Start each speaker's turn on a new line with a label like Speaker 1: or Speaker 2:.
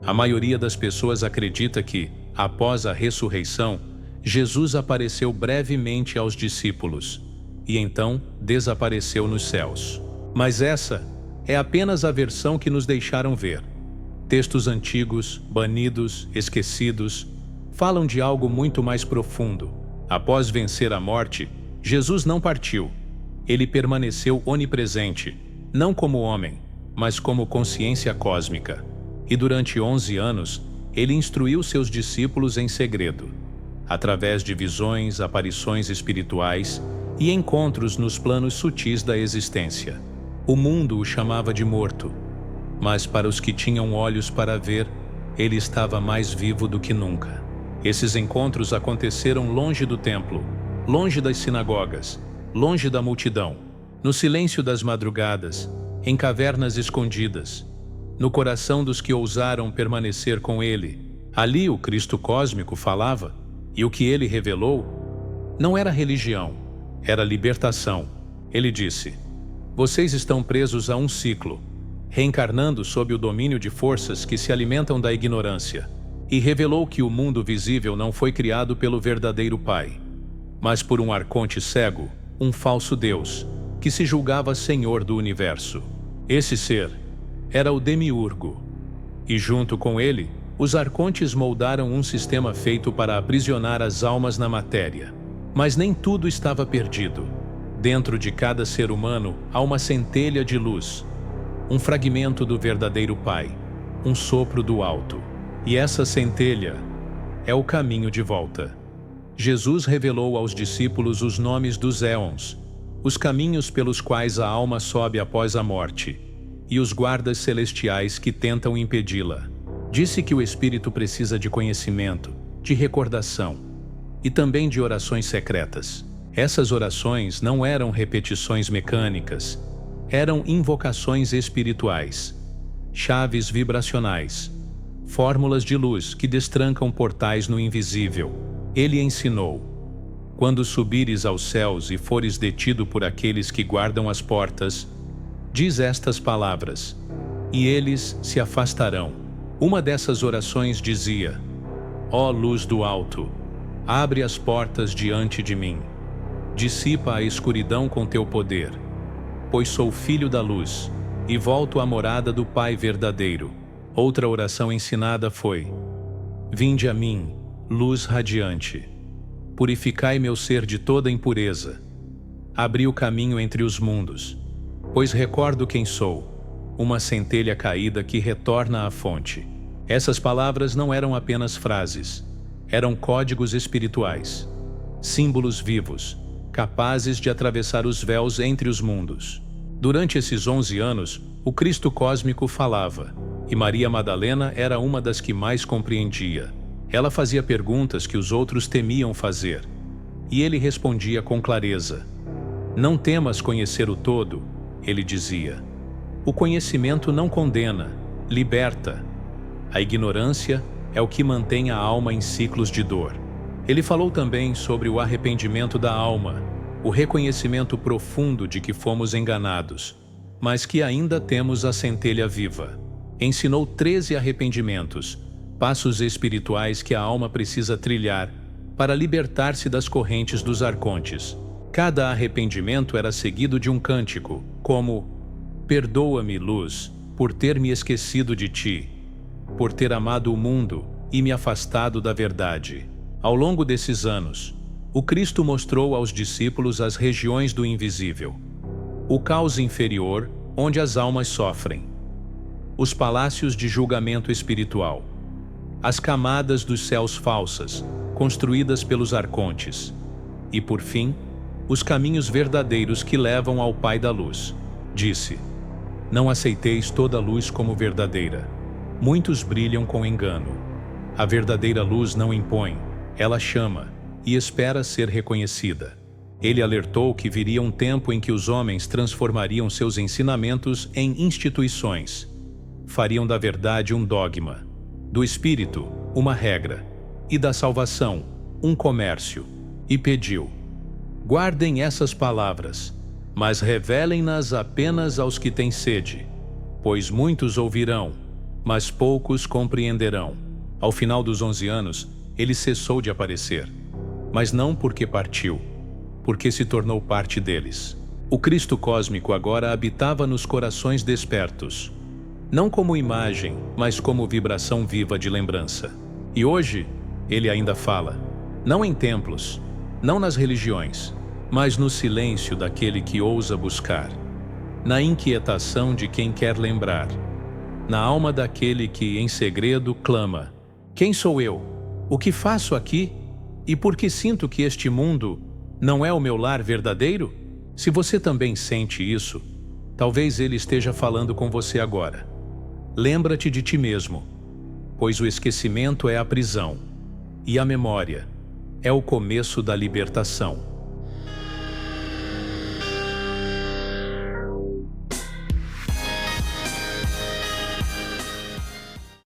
Speaker 1: A maioria das pessoas acredita que, após a ressurreição, Jesus apareceu brevemente aos discípulos e então desapareceu nos céus. Mas essa é apenas a versão que nos deixaram ver. Textos antigos, banidos, esquecidos, falam de algo muito mais profundo. Após vencer a morte, Jesus não partiu. Ele permaneceu onipresente, não como homem, mas como consciência cósmica. E durante 11 anos, ele instruiu seus discípulos em segredo, através de visões, aparições espirituais e encontros nos planos sutis da existência. O mundo o chamava de morto, mas para os que tinham olhos para ver, ele estava mais vivo do que nunca. Esses encontros aconteceram longe do templo, longe das sinagogas, longe da multidão, no silêncio das madrugadas, em cavernas escondidas, no coração dos que ousaram permanecer com ele. Ali o Cristo cósmico falava, e o que ele revelou não era religião, era libertação. Ele disse: "Vocês estão presos a um ciclo, reencarnando sob o domínio de forças que se alimentam da ignorância." E revelou que o mundo visível não foi criado pelo verdadeiro Pai, mas por um arconte cego, um falso Deus, que se julgava Senhor do universo. Esse ser era o Demiurgo, e junto com ele, os arcontes moldaram um sistema feito para aprisionar as almas na matéria. Mas nem tudo estava perdido. Dentro de cada ser humano há uma centelha de luz, um fragmento do verdadeiro Pai, um sopro do alto. E essa centelha é o caminho de volta. Jesus revelou aos discípulos os nomes dos éons, os caminhos pelos quais a alma sobe após a morte, e os guardas celestiais que tentam impedi-la. Disse que o espírito precisa de conhecimento, de recordação e também de orações secretas. Essas orações não eram repetições mecânicas, eram invocações espirituais, chaves vibracionais, fórmulas de luz que destrancam portais no invisível. Ele ensinou: "Quando subires aos céus e fores detido por aqueles que guardam as portas, diz estas palavras, e eles se afastarão." Uma dessas orações dizia: "Ó luz do alto, abre as portas diante de mim. Dissipa a escuridão com teu poder, pois sou filho da luz e volto à morada do Pai verdadeiro." Outra oração ensinada foi: "Vinde a mim, luz radiante. Purificai meu ser de toda impureza. Abri o caminho entre os mundos, pois recordo quem sou, uma centelha caída que retorna à fonte." Essas palavras não eram apenas frases, eram códigos espirituais, símbolos vivos, capazes de atravessar os véus entre os mundos. Durante esses 11 anos, o Cristo cósmico falava, e Maria Madalena era uma das que mais compreendia. Ela fazia perguntas que os outros temiam fazer, e ele respondia com clareza. "Não temas conhecer o todo", ele dizia. "O conhecimento não condena, liberta. A ignorância é o que mantém a alma em ciclos de dor." Ele falou também sobre o arrependimento da alma, o reconhecimento profundo de que fomos enganados, mas que ainda temos a centelha viva. Ensinou 13 arrependimentos, passos espirituais que a alma precisa trilhar para libertar-se das correntes dos arcontes. Cada arrependimento era seguido de um cântico, como: "Perdoa-me, luz, por ter me esquecido de ti, por ter amado o mundo e me afastado da verdade." Ao longo desses anos, o Cristo mostrou aos discípulos as regiões do invisível, o caos inferior onde as almas sofrem, os palácios de julgamento espiritual, as camadas dos céus falsas, construídas pelos arcontes, e, por fim, os caminhos verdadeiros que levam ao Pai da Luz. Disse: "Não aceiteis toda a luz como verdadeira. Muitos brilham com engano. A verdadeira luz não impõe, ela chama e espera ser reconhecida." Ele alertou que viria um tempo em que os homens transformariam seus ensinamentos em instituições, fariam da verdade um dogma, do espírito uma regra e da salvação um comércio, e pediu: "Guardem essas palavras, mas revelem-nas apenas aos que têm sede, pois muitos ouvirão, mas poucos compreenderão. Ao final dos 11 anos, ele cessou de aparecer, mas não porque partiu, porque se tornou parte deles. O Cristo cósmico agora habitava nos corações despertos, não como imagem, mas como vibração viva de lembrança. E hoje, ele ainda fala, não em templos, não nas religiões, mas no silêncio daquele que ousa buscar, na inquietação de quem quer lembrar, na alma daquele que, em segredo, clama: quem sou eu? O que faço aqui? E por que sinto que este mundo não é o meu lar verdadeiro? Se você também sente isso, talvez ele esteja falando com você agora. Lembra-te de ti mesmo, pois o esquecimento é a prisão, e a memória é o começo da libertação.